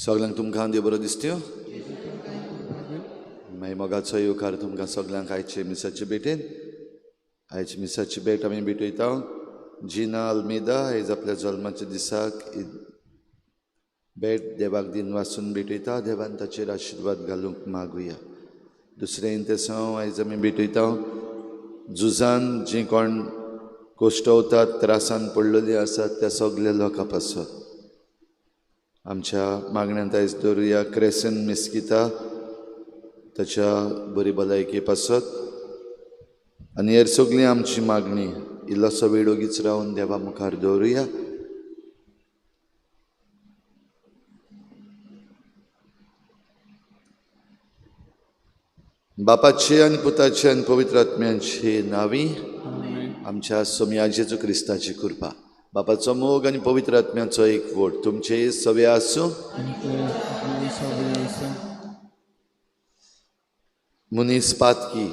सगळ्यांक तुमकां देव बरो दिसत्यो. मागीर मोगाचो येवकार तुमकां सगळ्यांक आयचे मिसाचे भेटेन. आयचे मिसाची भेट आमी भेटयता जिना अल्मेदा. आयज आपल्या जल्माच्या दिसाक भेट देवाक दिन वाचून भेटयता. देवान ताचेर आशिर्वाद घालूंक मागुया. दुसरें इंतेसांव आयज आमी भेटयता झुजान जीं कोण कोश्टवतात, त्रासान पडलेलीं आसात त्या सगल्या लोकां पासत आमच्या मागण्यांत आयज दवरुया. क्रेसन मिस्किता ताच्या बरी भलायकी पासत आनी हेर सगळीं आमची मागणी इल्लोसो वेळ ओगीच रावन देवा मुखार दवरुया. बापाची आनी पुताची आनी पवित्र आत्म्याची नांवी. आमच्या सोम्या जेजू क्रिस्ताची कृपा, बापाचो मोग आनी पवित्र आत्म्याचो एकवट तुमचे सवे आसूं. मनीस पातकी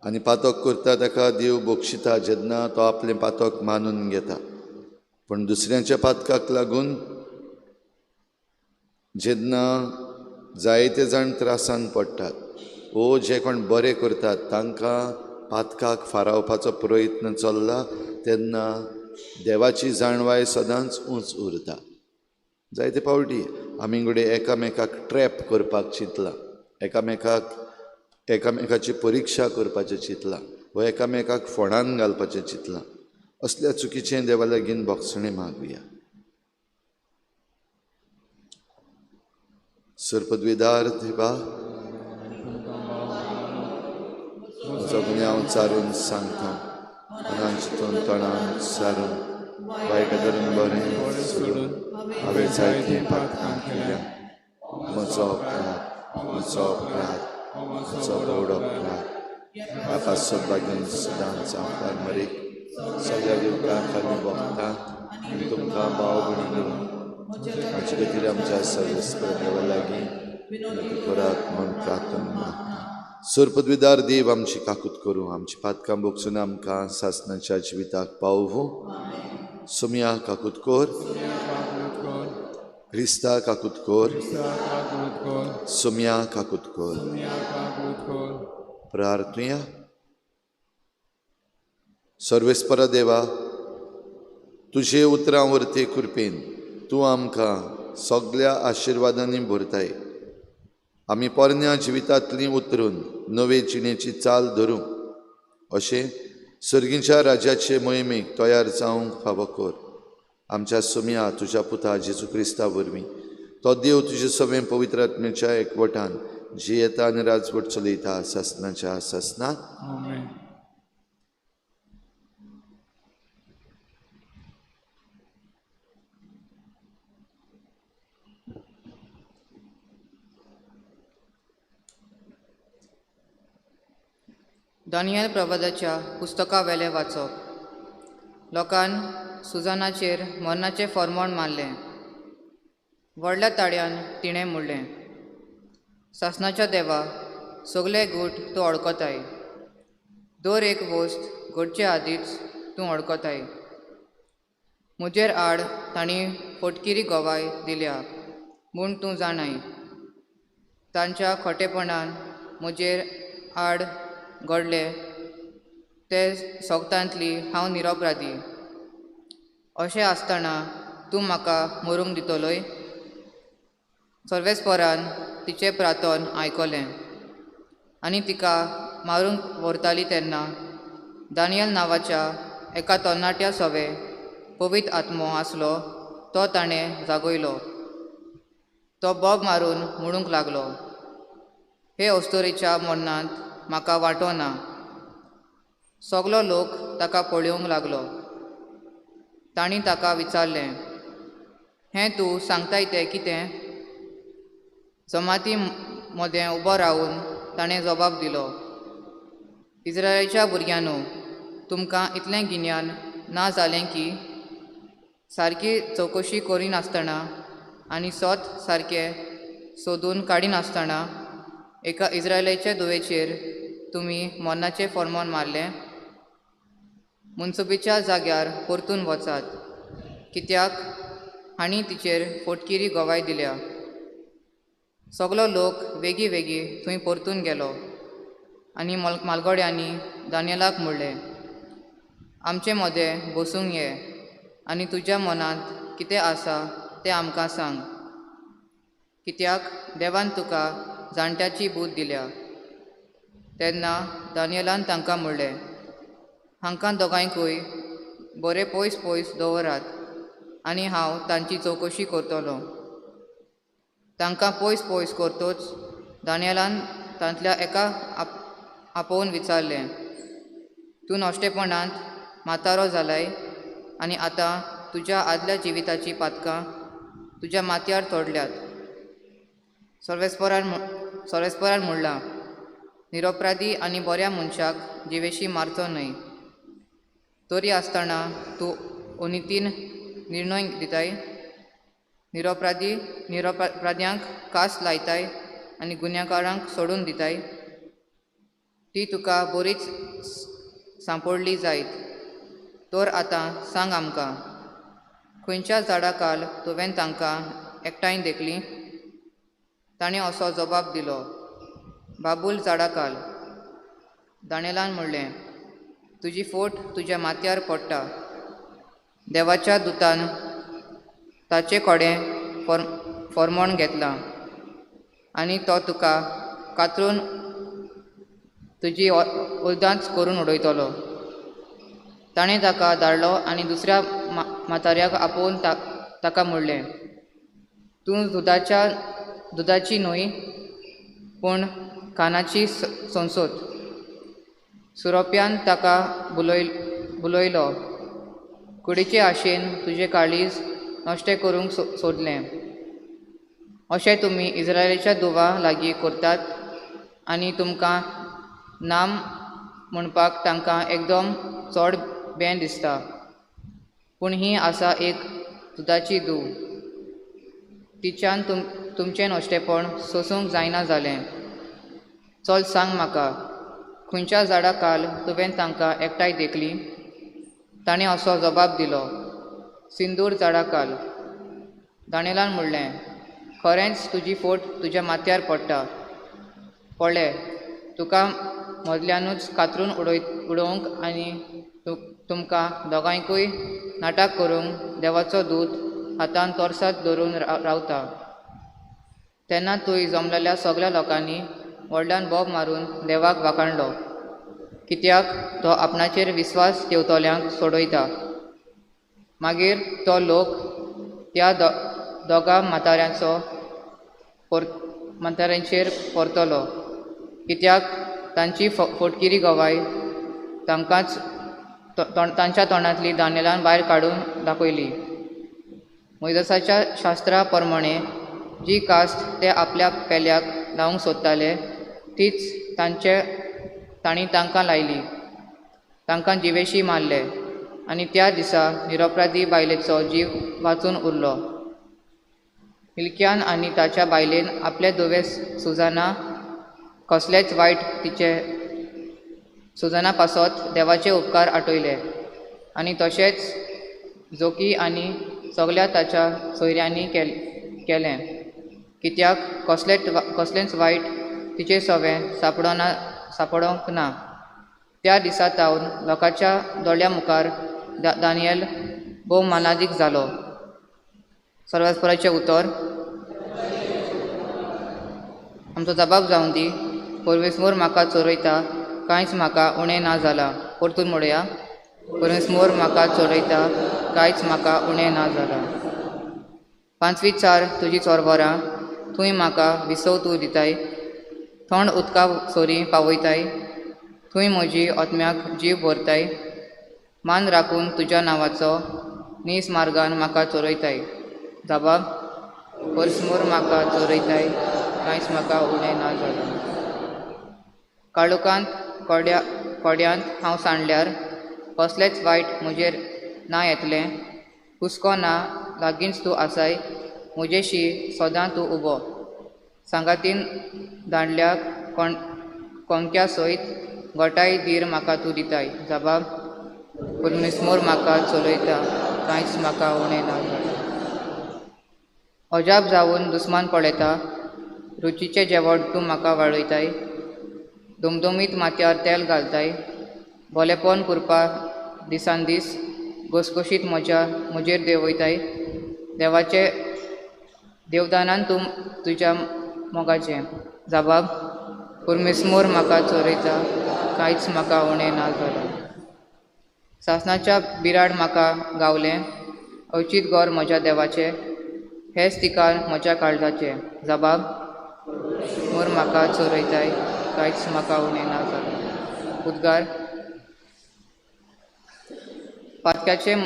आनी पातक करता ताका देव बोक्षिता जेन्ना तो आपलें पातक मानून घेता. पण दुसऱ्याच्या पातकाक लागून जेन्ना जायते जाण त्रासान पडटात वो जे कोण बरें करतात तांकां पातकाक फारावपाचो प्रयत्न चल्ला तेन्ना देवाची जाणवाय सदांच उंच उरता. जायते फावटी आमी घडये एकामेकाक ट्रॅप करपाक चिंतला, एकामेकाची परिक्षा करपाचें चिंतलां वा एकामेकाक फोंडान घालपाचें चिंतलां. असल्या चुकीचें देवा लागीं बोगसणें मागुया. सरपदवीदार देवा, म्हजो गुन्यांव हांव चारून सांगता. मनान चिंतून तोंडान सारून वायट करून बरें सोडून हांवें जायतीं पातकां केल्या. म्हजो अपराध, म्हजो व्हड अपराध. म्हाका सद्भागेन सदांच आमकां मरीक सगळ्या दिवकां खाली भोगता आनी तुमकां भाव भयणी म्हजे खातीर आमच्या सर्वेस्पर देवा लागीं करात म्हूण प्रार्थना. सरपदवीदार देव, आमची काकूत करूं, आमची पातकां बोगसून आमकां सासणाच्या जिविताक पावूं. सोम्या काकूत कोर, क्रिस्ता काकूत कोर, सोम्या काकूत कोर. प्रार्थना. सर्वेस्परा देवा, तुजे उतरां वर्ते कृपेन तूं आमकां सगळ्या आशिर्वादांनी भरताय. आमी पोरन्या जिवितांतलीं उतरून नवे जिणेची चाल धरूं अशें सर्गीच्या राज्याचे मोहिमेक तयार जावंक फावो कर. आमच्या सोम्या तुज्या पुता जेजू क्रिस्ता वरवीं तो देव तुजे सवें पवित्र आत्म्याच्या एकवटान जियेता आनी राजवट चलयता सासणाच्या सासणात. दानियल प्रवादाच्या पुस्तका वेले वाचप. लोकान सुजानाचेर मरणाचें फर्मोण मारलें. व्हडल्या ताळ्यान तिणें म्हणलें, सासणाच्या देवा, सगळे गूट तूं अडकताय. दर एक वस्त घडचे आदींच तूं अडकताय. म्हजेर आड तांणी फटकिरी गोवाय दिल्या म्हूण तूं जाणाय. तांच्या खोटेपणान म्हजेर आड घडले ते सोगतांतली हांव निरपराधी. अशें आसतना तूं म्हाका मरूंक दितलोय. सर्वेस्परान तिचें प्रार्थन आयकलें आनी तिका मारूंक व्हरताली तेन्ना दानियल नांवाच्या एका तरणाट्या सवे पवित्र आत्मो आसलो तो ताणें जागयलो. तो बोब मारून म्हणूंक लागलो, हे अस्तोरेच्या मरणांत म्हाका वांटो ना. सगलो लोक ताका पळोवंक लागलो. तांणी ताका विचारलें, हें तूं सांगताय तें कितें? जमाती मदें उबो रावन ताणें जबाब दिलो, इस्रायेलाच्या भुरग्यांनो, तुमकां इतलें गिन्यान ना जालें की सारकी चवकशी करिनासतना आनी सोत सारकें सोदून काडिनासतना एका इस्रायेलाच्या दुवेचेर तुमी मरणाचें फर्मोण मारलें. मुनसुबेच्या जाग्यार परतून वचात, कित्याक हांणी तिचेर फटकिरी गोवाय दिल्या. सगलो लोक वेगी वेगी थंय परतून गेलो आनी मालगोड्यांनी दानियलाक म्हणलें, आमचे मदें बसूंक ये आनी तुज्या मनांत कितें आसा तें आमकां सांग, कित्याक देवान तुका जाणट्याची बूद दिल्या. तेन्ना दानियलान तांकां म्हणलें, हांकां दोगांयकूय बरें पयस पयस दवरात आनी हांव तांची चवकशी करतलों. तांकां पयस पयस करतोच दानियलान तांतल्या एका आपोवन विचारलें, तूं नोश्टेपणांत म्हातारो जालाय आनी आतां तुज्या आदल्या जिविताची पातकां तुज्या माथ्यार तोडल्यात. सर्वेस्परान म्हणलां, निरपराधी आनी बऱ्या मनशाक जिवेशी मारचो न्हय. तरी आसतना तूं अनितीन निर्णय दिताय, निरपराध्यांक कास लायताय आनी गुन्यांवकारांक सोडून दिताय. ती तुका बरीच सांपडली जायत. तर आतां सांग आमकां, खंयच्या झाडा काल तुवें तांकां एकठांय देखली? ताणें असो जबाब दिलो, बाबूल झाडा काल. दानियलान म्हणलें, तुजी फोट तुज्या माथ्यार पडटा. देवाच्या दुतान ताचे कोडें फॉर्मोन घेतलां आनी तो तुका कातरून तुजी उलदांच करून उडयतलो. ताणें ताका धाडलो आनी दुसऱ्या म्हाताऱ्याक आपोवन ताका म्हणलें, तूं दुदाची न्हय पूण कानाची संसोद. सुरोप्यान ताका बुलयलो, कुडीचे आशेन तुजें काळीज नश्टें करूंक सोदलें. अशें तुमी इस्रायेलाच्या दुवा लागीं करतात आनी तुमकां नाम म्हणपाक तांकां एकदम चड बें दिसता. पूण ही आसा एक दुदाची दूव. तिच्यान तुमचें नश्टेपण सोसूंक जायना जालें. चल सांग म्हाका, खंयच्या झाडा काल तुवें तांकां एकठांय देखली? ताणें असो जबाब दिलो, सिंदूर झाडा काल. दानियलान म्हणलें, खरेंच तुजी फोट तुज्या माथ्यार पडटा. पळय, तुका मदल्यानूच कातरून उडोवंक आनी तुमकां दोगांयकूय नाटक करूंक देवाचो दूत हातान तोर्सात धरून रावता. तेन्ना तुय जमलेल्या सगळ्या लोकांनी व्हडल्यान बोब मारून देवाक वाखाणलो, कित्याक तो आपणाचेर विस्वास ठेवतल्यांक सोडयता. मागीर तो लोक त्या दोगा म्हाताऱ्यांचेर परतलो, कित्याक तांची फोटकिरी गवाय तांच्या तोंडांतली दानियलान भायर काडून दाखयली. मोइसेसाच्या शास्त्रा प्रमाणे जी कास्त ते आपल्या पेल्याक लावंक सोदताले तीच तांणी तांकां लायली. तांकां जिवेशी मारले आनी त्या दिसा निरपराधी बायलेचो जीव वाचून उरलो. हिल्क्यान आनी ताच्या बायलेन आपले धुवे सुजाना कसलेच वायट सुजाना पासत देवाचे उपकार आटयले आनी तशेंच जोकी आनी सगळ्या ताच्या सोयऱ्यांनी केलें, कित्याक कसलेंच वायट तिचे सवें सापडोंक ना. त्या दिसा तावन लोकांच्या दोळ्या मुखार दानियल भोव मानादीक जालो. सर्वेस्पराचें उतर, आमचो जबाब जावन दी, परमेसर म्हाका चोरयता, कांयच म्हाका उणें ना जालां. परतून म्हणया, परमेसर म्हाका चोरयता, कांयच म्हाका उणें ना जालां. 5वी चार तुजी चोरवरां, थंय म्हाका विसव तूं दिताय, थंड उदका सोरी पावयताय, थंय म्हजी आत्म्याक जीव भरताय. मान राखून तुज्या नांवाचो नीस मार्गान म्हाका चोरयताय. जबाब, परमेसर म्हाका चोरयताय, कांयच म्हाका उणें ना जालां. काळुकांत कोड्यांत हांव सांडल्यार कसलेंच वायट म्हजेर ना येतलें. हुस्को ना लागींच तूं आसाय, म्हजेशी सदां तूं उबो. सांगातीन दांडल्याक कोणक्या सयत गोठाय धीर म्हाका तूं दिताय. जबाब, परमेसर म्हाका चलयता, कांयच म्हाका उणें ना जालां. अजाप जावन दुस्मान पळयता, रुचीचें जेवण तूं म्हाका वाडयताय, दुमदुमीत माथ्यार तेल घालताय, भलेपण करपा दिसान दीस घसघशीत म्हजेर देंवयताय. देवाचे देवदानान तूं तुज्या मोगाचें जबाब, परमेस्मोर म्हाका चोरयता, कांयच म्हाका उणें ना जालें. सासणाच्या बिराड म्हाका गावलें, अवचीत गोर म्हज्या देवाचें, हेच तिका म्हज्या काळजाचें जबाब, मोर म्हाका चोरयताय, कांयच म्हाका उणें ना जालें. उद्गार. पातक्याचें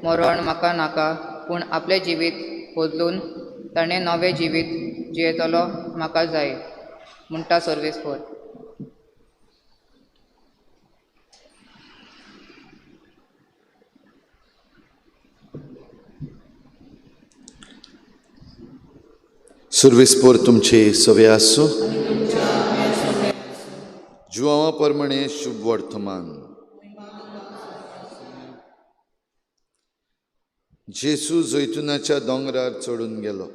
मरण म्हाका नाका, पूण आपलें जिवीत बदलून ताणें नवें जिवीत जियेतलो म्हाका जाय, म्हणटा सर्वेस्पर. सर्वेस्पर तुमचे सवे आसूं. जुवांवा प्रमाणे शुभ वर्तमान. जेसू जैतुनाच्या दोंगरार चडून गेलो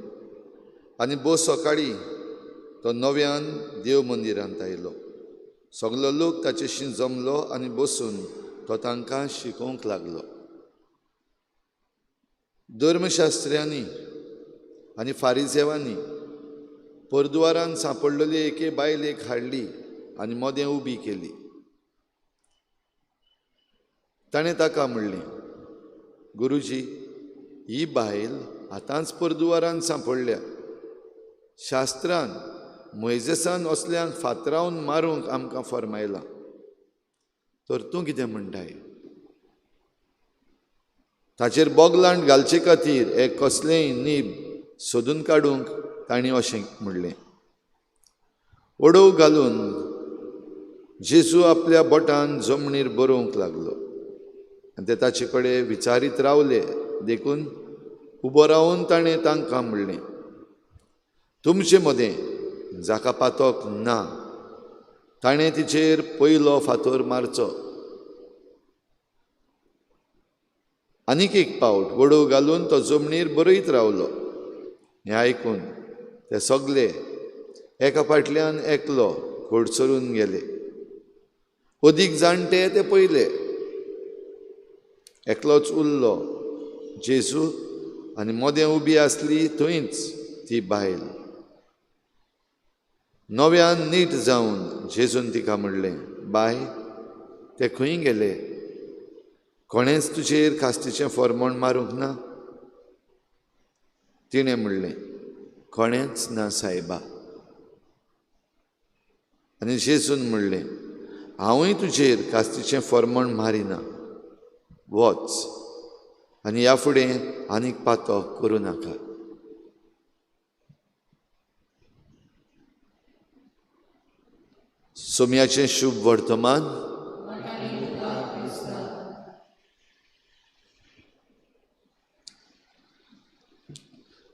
आनी सकाळीं तो नव्यान देव मंदिरांत आयलो. सगलो लोक ताचेशी जमलो आनी बसून तो तांकां शिकोवंक लागलो. धर्मशास्त्र्यांनी आनी फारिजेवांनी परद्वारान सांपडलेली एके बायलेक हाडली आनी मोदें उबी केली. ताणें ताका म्हणलें, गुरुजी, ही बायल आतांच परद्वारान सांपडल्या. शास्त्रान मोइजेसान असल्यांक फातरावन मारूंक आमकां फरमायलां, तर तूं कितें म्हणटाय? ताचेर बोगलांट घालचे खातीर एक कसलेंय नीब सोदून काडूंक तांणी अशें म्हणलें. ओडव घालून जेसू आपल्या बोटान जमनीर बरोवंक लागलो आनी ते ताचे कडेन विचारीत रावले. देखून उबो रावन ताणें तांकां म्हणलें, तुमचे मदें जाका पातोक ना ताणें तिचेर पयलो फातर मारचो. आनीक एक पावट वडव घालून तो जमनीर बरयत रावलो. हें आयकून ते सगळे एका फाटल्यान एकलो घोडसरून गेले. अदीक जाणटे ते पयले. एकलोच उरलो जेसू आनी मोदें उबी आसली थंयच ती बायल. नव्यान नीट जावन जेजून तिका म्हणलें, बाय, ते खंय गेले? कोणेंच तुजेर खास्तीचें फर्मोण मारूंक ना? तिणें म्हणलें, कोणेंच ना सायबा. आनी जेजून म्हणलें, हांवूय तुजेर खास्तीचें फर्मोण मारिना. वच आनी ह्या फुडें आनीक पातो करूं नाका. सोम्याचें शुभ वर्तमान.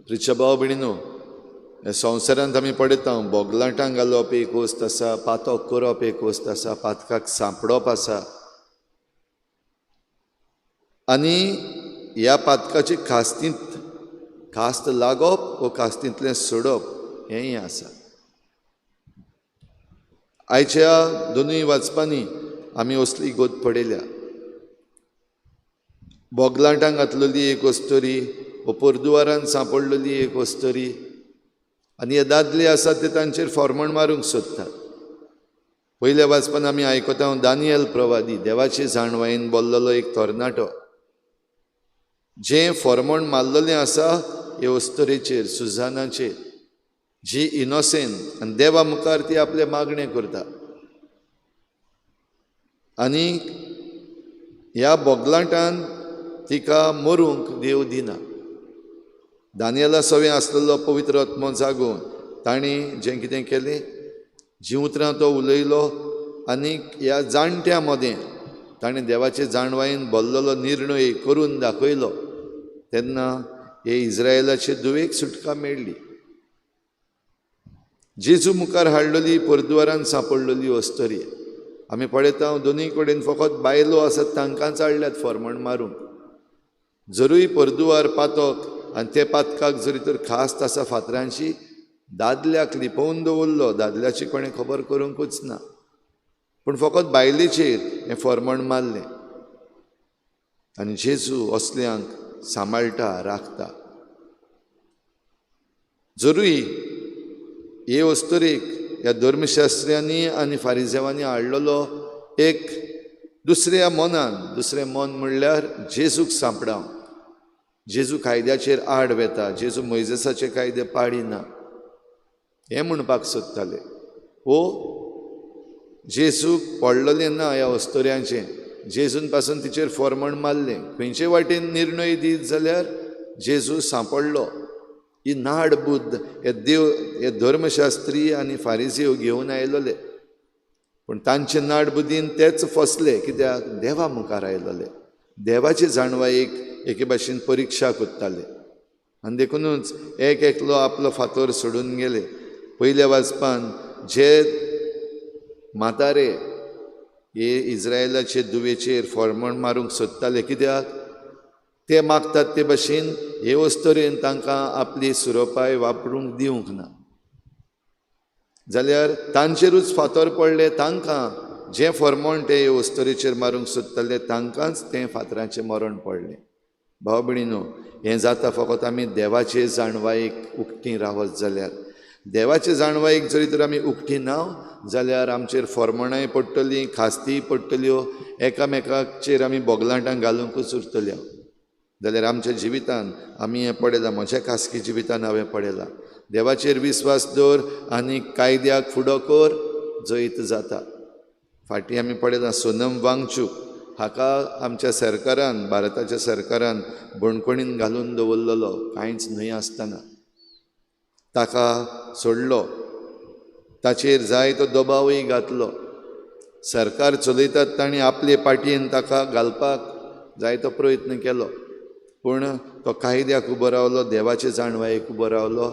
प्रिच्या भाव भयणीनो, ह्या संवसारांत आमी पळयता बोगलांटां घालप एक वस्त आसा, पातो करप एक वस्त आसा, पातकाक सांपडप आसा, आनी ह्या पातकाची खास्त लागप वो खास्तींतलें सोडप हेंय आसा. आयच्या दोनूय वाचपांनी आमी असली गोत पडयल्या. बोगलांटां घातलेली एक वस्तरी, परद्वारान सांपडलेली एक वस्तरी, आनी हे दादले आसात ते तांचेर फॉर्मण मारूंक सोदतात. पयल्या वाचपान आमी आयकता दानियल प्रवादी देवाचे जाणवायेन बोल्लोलो एक तरणाटो, जें फॉर्मण मारलेलें आसा हे वस्तरेचेर, सुजानाचेर, जी इनोसेंट आनी देवा मुखार ती आपले मागणें करता. आनी ह्या बोगलांटान तिका मरूंक देव दिना. दानियला सवें आसलेलो पवित्र आत्मो जागोवन ताणें जें कितें केलें, जिवत्रां तो उलयलो आनी ह्या जाणट्या मदें ताणें देवाचे जाणवायेन बोल्लोलो निर्णय करून दाखयलो. तेन्ना हे इस्रायेलाचे धुवेक सुटका मेळ्ळी. जेजू मुखार हाडलेली परद्वारान सांपडलेली वस्तरी आमी पळयता दोनूय कडेन फकत बायलो आसात तांकांच हाडल्यात फॉर्मण मारूंक. जरूय परद्वार पातक आनी ते पातकाक जरी तर खास्त आसा फातरांची, दादल्याक लिपोवन दवरलो, दादल्याची कोणें खबर करूंकूच ना, पूण फकत बायलेचेर हें फर्मण मारलें. आनी जेजू असल्यांक सांबाळटा, राखता. जरूय हे वस्तुरेक ह्या धर्मशास्त्र्यांनी आनी फारिजेवांनी हाडलेलो एक दुसऱ्या दुसरें मन म्हणल्यार जेजूक सांपडाव. जेजू कायद्याचेर आड वेता, जेजू मोइजेसाचे कायदे पाडिना हें म्हणपाक सोदताले. जेजूक पडलेलें ना ह्या वस्तुऱ्यांचें, जेजून पासून तिचेर फर्मण मारलें. खंयचे वाटेन निर्णय दीत जाल्यार जेजू सांपडलो. ही नाड बुद्ध हे धर्मशास्त्री आनी फारिजीव घेवन आयलोले, पूण तांचे नाड बुद्दीन तेच फसले. कित्याक? देवा मुखार आयलोले, देवाची जाणवायेक एके भाशेन परिक्षा कोत्ताले. आनी देखूनच एक एकलो आपलो फातर सोडून गेले. पयल्या वाचपान जे म्हातारे हे इज्रायलाचे दुवेचेर फर्मण मारूंक सोदताले, कित्याक? ते मागतात ते भाशेन हे वस्तुरेन तांकां आपली सुरोपाय वापरूंक दिवंक ना. जाल्यार तांचेरूच फातर पडले. तांकां जें फर्मण ते हे वस्तुरेचेर मारूंक सोदताले तांकांच तें फातराचें मरण पडलें. भाव भयणीनो, हें जाता फकत आमी देवाचे जाणवायेक उक्तीं रावत जाल्यार. देवाचे जाणवायेक जरी तर आमी उक्तीं ना जाल्यार आमचेर फर्मणाय पडटलीं, खास्तीय पडटल्यो, एकामेकाचेर आमी बोगलांटां घालूंकूच उरतल्यो. जाल्यार आमच्या जिवितान आमी हें पळयलां, म्हज्या खासगी जिवितान हांवें पळयलां, देवाचेर विस्वास दवर आनी कायद्याक फुडो कर, जैत जाता. फाटीं आमी पळयलां सोनम वांगचूक हाका आमच्या सरकारान, भारताच्या सरकारान बणकोणीन घालून दवरलेलो कांयच न्हय आसतना. ताका सोडलो, ताचेर जाय तो दबावय घातलो. सरकार चलयतात ताणें आपले पाटयेन ताका घालपाक जाय तो प्रयत्न केलो, पूण तो कायद्याक उबो रावलो, देवाचे जाणवायेक उबो रावलो.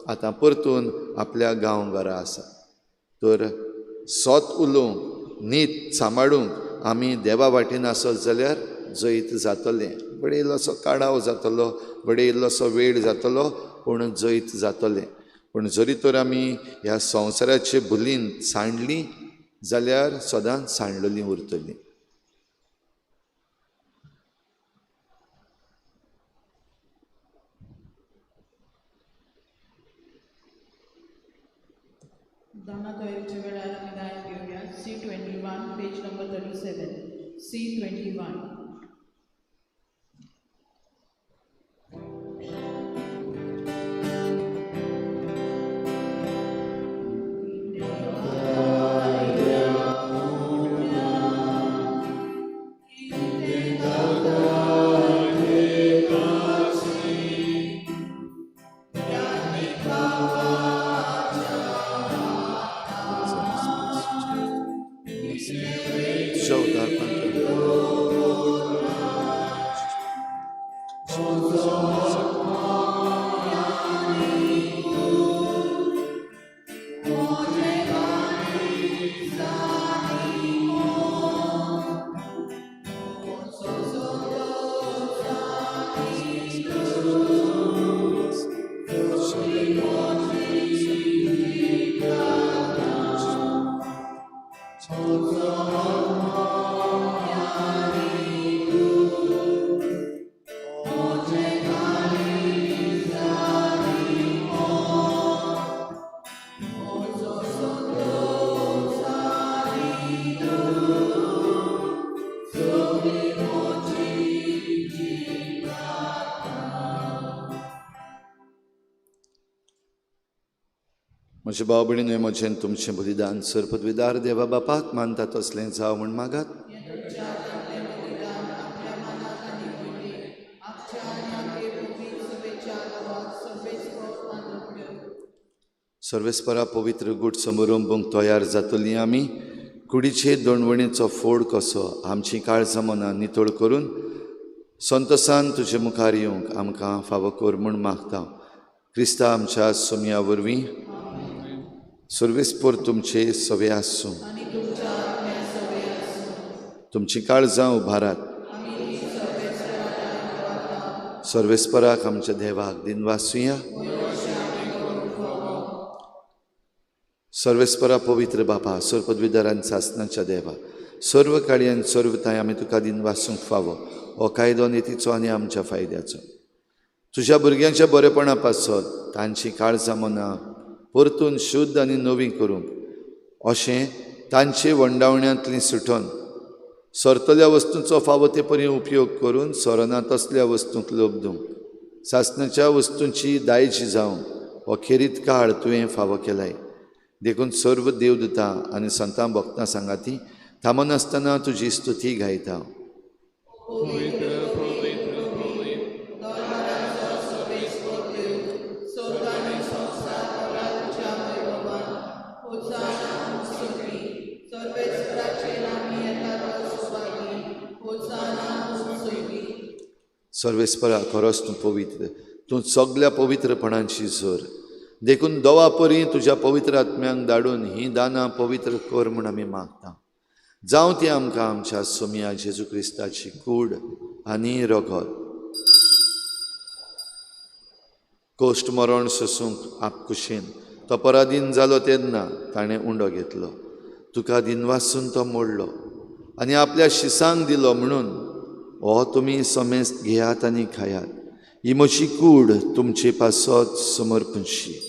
आतां परतून आपल्या गांवघरा आसा. तर सोत उलोवंक, नीत सांबाळूंक आमी देवा वाटेन आसत जाल्यार जैत जातलें. बडे इल्लोसो काडाव जातलो, बडे इल्लोसो वेळ जातलो, पूण जैत जातलें. पूण जरी तर आमी ह्या संवसाराचे भुलीन सांडलीं जाल्यार सदांच सांडलेलीं उरतलीं. दानातोयेच्या वेळार आमी गायन घेवया. C21, page number 37. C21. म्हजे भाव भयणीनो, म्हजें तुमचें बलिदान सरपदवीदार देवा बापाक मानता तसलें जावं म्हण मागात. सर्वेस्परा पवित्र गूट समारंभूंक तयार जातलीं आमी कुडीचे दोणवणेचो फोड कसो आमची काळजां मनां नितळ करून संतोसान तुजे मुखार येवंक आमकां फावो कर म्हूण मागता. क्रिस्ता आमच्या सोमया वरवीं सर्वेस्पर तुमचे सवे आसूं. तुमची काळजां उबारात. सर्वेस्पराक आमच्या देवाक दिनवासुया. सर्वेस्परा पवित्र बापा सर्वपदवीधरान सासनाच्या देवा सर्व काळी आनी सर्व थंय आमी तुका दिन वासूंक फावो हो कायदो नेतीचो आनी आमच्या फायद्याचो. तुज्या भुरग्यांच्या बरेपणा पासत तांची काळजां मनां परतून शुद्ध आनी नवी करूंक अशें तांचे वंडावण्यांतली सुटोन सरतल्या वस्तूंचो फावो ते परी उपयोग करून सरना तसल्या वस्तूंक लोभ दिवंक सासणाच्या वस्तूंची दायजी जावंक हो खेरीत काळ तुवें फावो केलाय. देखून सर्व देवदूतां आनी संतां भक्तां सांगाती थांबून आसतना तुजी स्तुती गायता. सर्वेस्परा खरोच तूं पवित्र, तूं सगळ्या पवित्रपणांची झर. देखून दोवा परी तुज्या पवित्र आत्म्यांक धाडून ही दानां पवित्र कर म्हूण आमी मागता. जावं ती आमकां आमच्या सोम्या जेजू क्रिस्ताची कूड आनी रगत कोश्ट मरण सोसूंक आपकुशेन तो पराधीन जालो तेन्ना ताणें उंडो घेतलो. तुका दिनवासून तो मोडलो आनी आपल्या शिसांक दिलो म्हणून हो तुमी समेस्त घेयात आनी खायात. ही म्हजी कूड तुमचे पासत समर्पणशी.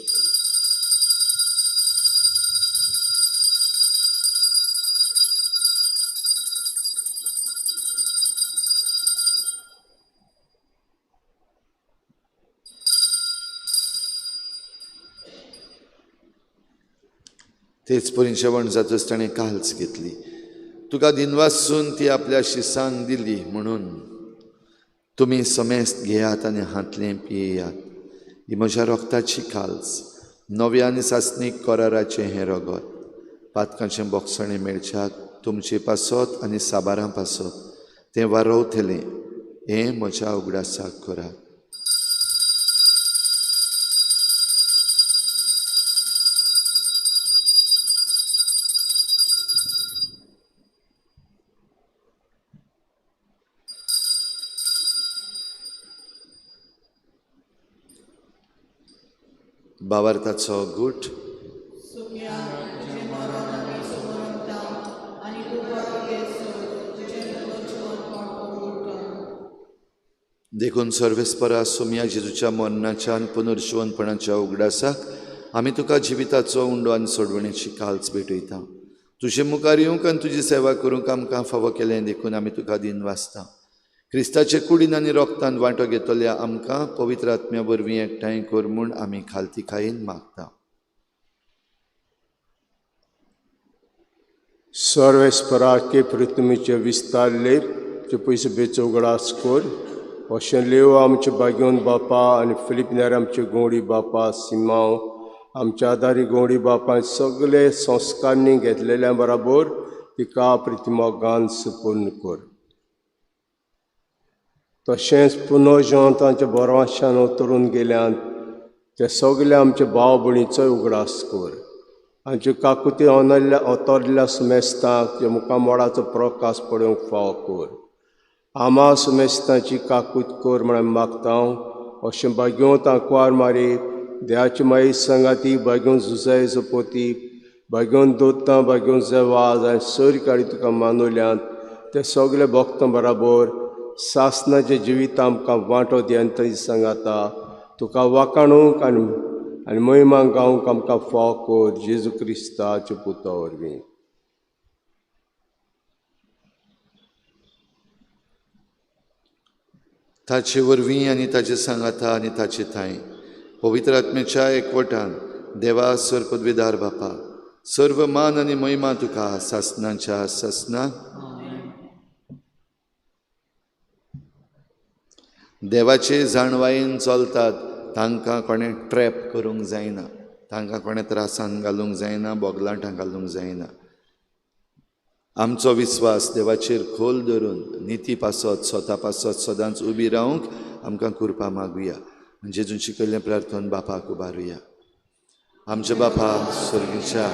तेच परी जेवण जातच ताणें काल्च घेतली. तुका दिनवासून ती आपल्या शिसांक दिली म्हणून तुमी समेस्त घेयात आनी हातलें पियेयात. ही म्हज्या रोगताची काल्च नव्या आनी सासणीक कराराचें हें रगत. पातकांचें बोगसणें मेळच्याक तुमचे पासत आनी साबारां पासत तें वारोवतलें हें म्हज्या उगडासाक करात. भावार्थाचो गूट. देखून सर्वेस्परा सोम्या जेजूच्या मरणाच्या आनी पुनर्जीवनपणाच्या उगडासाक आमी तुका जिविताचो उंडो आनी सोडवणेची काल्च भेटयता. तुजे मुखार येवंक आनी तुजी सेवा करूंक आमकां फावो केलें देखून आमी तुका दिन वाचता. क्रिस्ताचे कुडीन आनी रोगतान वांटो घेतल्या आमकां पवित्र आत्म्या वरवीं एकठांय कर म्हूण आमी खालतीकायेन मागता. सर्वेस्पराचे पृथ्वीचे विस्तारले जे पयस बेचो उगडास कर. अशें लेव आमचे बागेवन बापा आनी फिलिपिनार आमचे गोंडी बापा सिमांव आमच्या आदारी गोंडी बापाय सगळे संस्कारांनी घेतलेल्या बराबर तिका प्रतिमोगान सुपूर्ण कर. तशेंच पुनर्जन तांच्या बरवाशान उतरून गेल्यान ते सगळे आमचे भाव भयणीचोय उगडास कर. आमचे काकुती ओतरल्या सुमेस्तांक जे मुखामोडाचो प्रकाश पडोवंक फावो कर. आमा सुमेस्तांची काकूत कर म्हण मागता. अशें बागेवंत आंकवार मारी देवाची माई संगाती बागेवंत झुजाय जपोती बागेवंत दोत्तां बागेवंत जेवाज आनी सर काडी तुका मानवल्यान ते सगळे भक्तां बराबर सासणाचे जिवीत आमकां वांटो दियंतरी सांगाता. तुका वाखाणूंक आनी महिमांक गावंक आमकां फावो कर जेजू क्रिस्ताच्या पुता वरवीं. ताचे वरवीं आनी ताचे सांगाता आनी ताचे थंय पवित्र आत्म्याच्या एकवटान देवा सर्वपदवीदार बापा सर्व मान आनी महिमा तुका सासणाच्या सासणाक. देवाचे जाणवायेन चलतात तांकां कोणें ट्रॅप करूंक जायना. तांकां कोणें त्रासान घालूंक जायना, बोगलांटां घालूंक जायना. आमचो विस्वास देवाचेर खोल धरून निती पासत स्वता पासत सदांच उबी रावंक आमकां कृपा मागुया. जेजून शिकयल्लें प्रार्थना बापाक उबारुया. आमचे बापा स्वर्गीच्या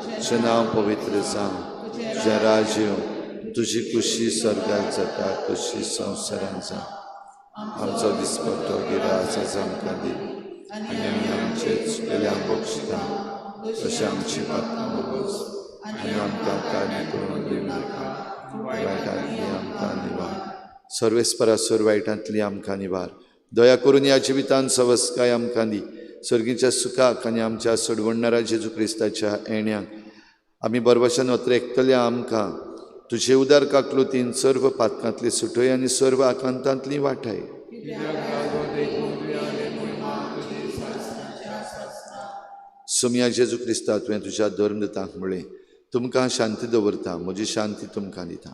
तुजें नांव पवित्र जावं, तुजें राज्य येवं, तुजी खुशी स्वर्गांत जाता तशी संवसारांत जावं. आमचो दिसपट्टो गिराय आज आमकां दी आनी आमी आमचे चुकल्यांक बक्षिता तशी आमची पातकां बोगोस आनी आमकां काणी करून दिवं नाका वायटांतली आमकां निवार सर्वेस्परासुर वायटांतली आमकां निवार दया करून ह्या जिवितांत सवस्काय आमकां दी सर्गीच्या सुखाक आनी आमच्या सोडवणाऱ्या जेजू क्रिस्ताच्या येण्याक आमी बरवशान वत्रेकतल्या आमकां तुजे उदार काकलुतीन सर्व पातकांतली सुटय आनी सर्व आकांतांतली वाटाय सोम्या जेजू क्रिस्ता तुवें तुज्या धर्मदतांक म्हळें तुमकां शांती दवरता म्हजी शांती तुमकां दिता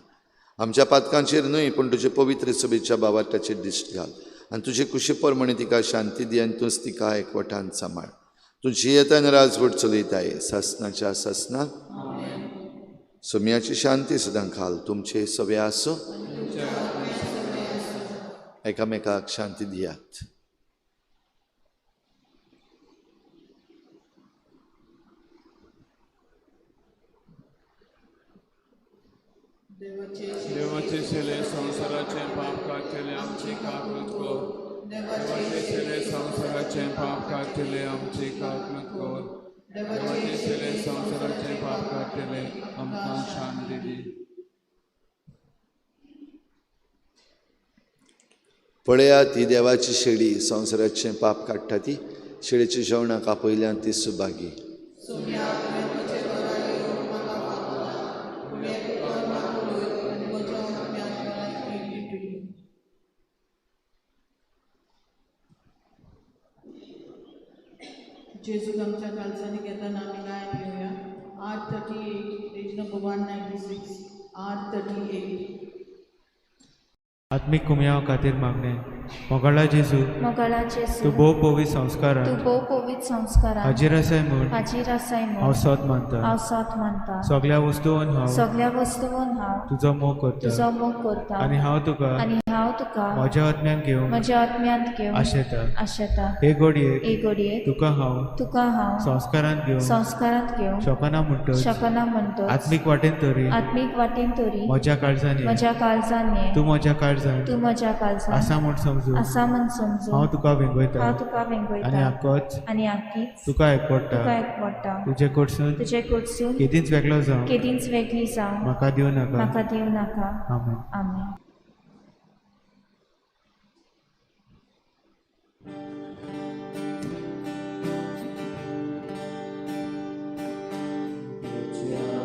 आमच्या पातकांचेर न्हय पूण तुजे पवित्र सभेच्या बावाटाचेर दिश्ट घाल आनी तुजे कुशी परमणे तिका शांती दी आनी तूंच तिका एकवटान सांबाळ तूं जियेता आनी राजवट चलयताय सासनाच्या सासनाक सोम्याची शांती सदां घाल तुमचे सवे आसो एकामेकाक शांती दियात देवाचे शेले संसाराचे पाप काढलेले आमची काकूत कर देवाचे शेले संसाराचे पाप काढलेले आमची काकूत कर देवाचे शेले संसाराचे पाप काढलेले आमकां शांती दी पळयात ही देवाची शेळी संसाराचें पाप काडटा ती शेळीच्या जेवणाक आपयल्यान ती सुभागी जेजूक आमच्या कालसांनी घेताना आमी गायन घेवया R38 पेज नंबर 196 R38 आत्मिक कुमयाव खातीर मागणे मोगाळा जेजू मोगाळा तूं जेजू भोव पवित्र संस्कार तूं भोव पवित्र संस्कारां हाजीर आसाय म्हूण हाजीर आसाय हांव म्हूण सोत मानता हांव सोत मानता सगळ्या वस्तूंन हांव सगळ्या वस्तूंन हांव तुजो मोग करता तुजो मोग करता आनी हांव तुका आनी हांव तुका म्हज्या आत्म्यान घेवंक म्हज्या आत्म्यांत घेवन आशेता आशेता हे घडयेक एक घडयेक तुका हांव संस्कारांत घेवन संस्कारांत घेवन शोकना म्हणटच शकना म्हणटच आत्मीक वाटेन तरी आत्मीक वाटेन तरी म्हज्या काळजांनी म्हज्या काळजान ये तूं म्हज्या काळजान तूं म्हज्या काळजान आसा म्हूण समजू आसा म्हूण समजून हांव तुका वेंगयता हांव तुका आनी वेंगयता आकोच आनी आखीच तुका एकवडटा तुका एकवडटा तुजे कडसून तुजे कडसून केदींच वेगळो जावं केदींच वेगळी जावं म्हाका दिवं नाका म्हाका दिवं नाका आमेन आमेन तुझे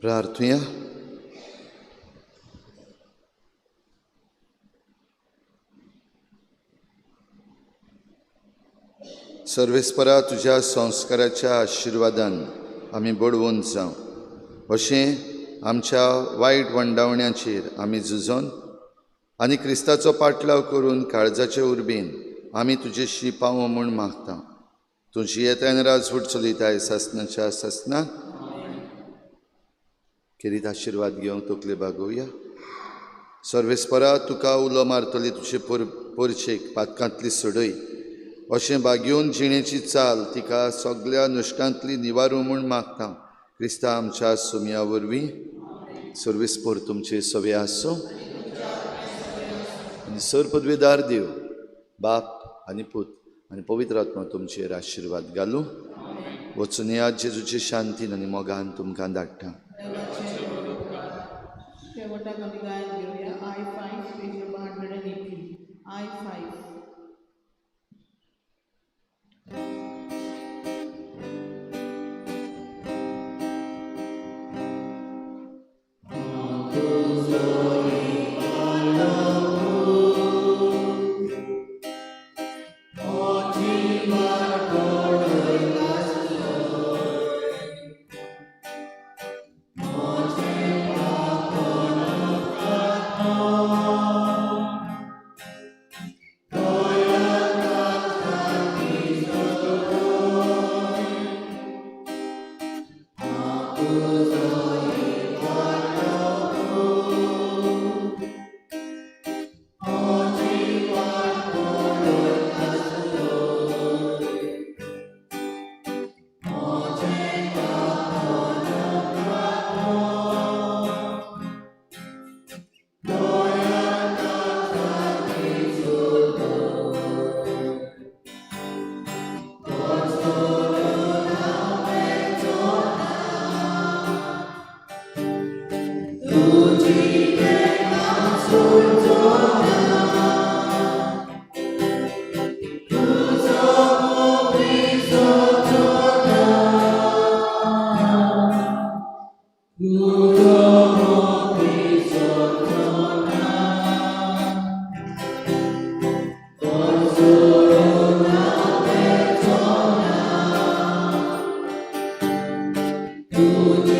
प्रार्थुया. सर्वेस्परा तुझ्या संस्काराच्या आशिर्वादान आमी बडवून जावं अशें आमच्या वायट वंडावण्याचेर आमी झुजोन आनी क्रिस्ताचो पाटलाव करून काळजाचे उर्बेन आमी तुजेशी पावो म्हूण मागता. तुजी येतान राजवट चलयताय सासनाच्या सासनाक. खेरीत आशिर्वाद घेवंक तकले बागोवया. सर्वेस्परा तुका उलो मारतली तुजे पोरचेक पातकांतली सडय अशें बागेवन जिणेची चाल तिका सगळ्या नश्टांतली निवारूं म्हूण मागता. क्रिस्ता आमच्या सुमया वरवीं. सर्वेस्पर तुमचे सवे आसूं आनी सर पदवेदार देव बाप आनी पूत आनी पवित्र आत्मा तुमचेर आशिर्वाद घालूं. वचून आज जेजूचे शांतीन आनी मोगान तुमकां धाडटा. शेवटाक आमी गायन घेवया. I5 page number 180. I5. तुझे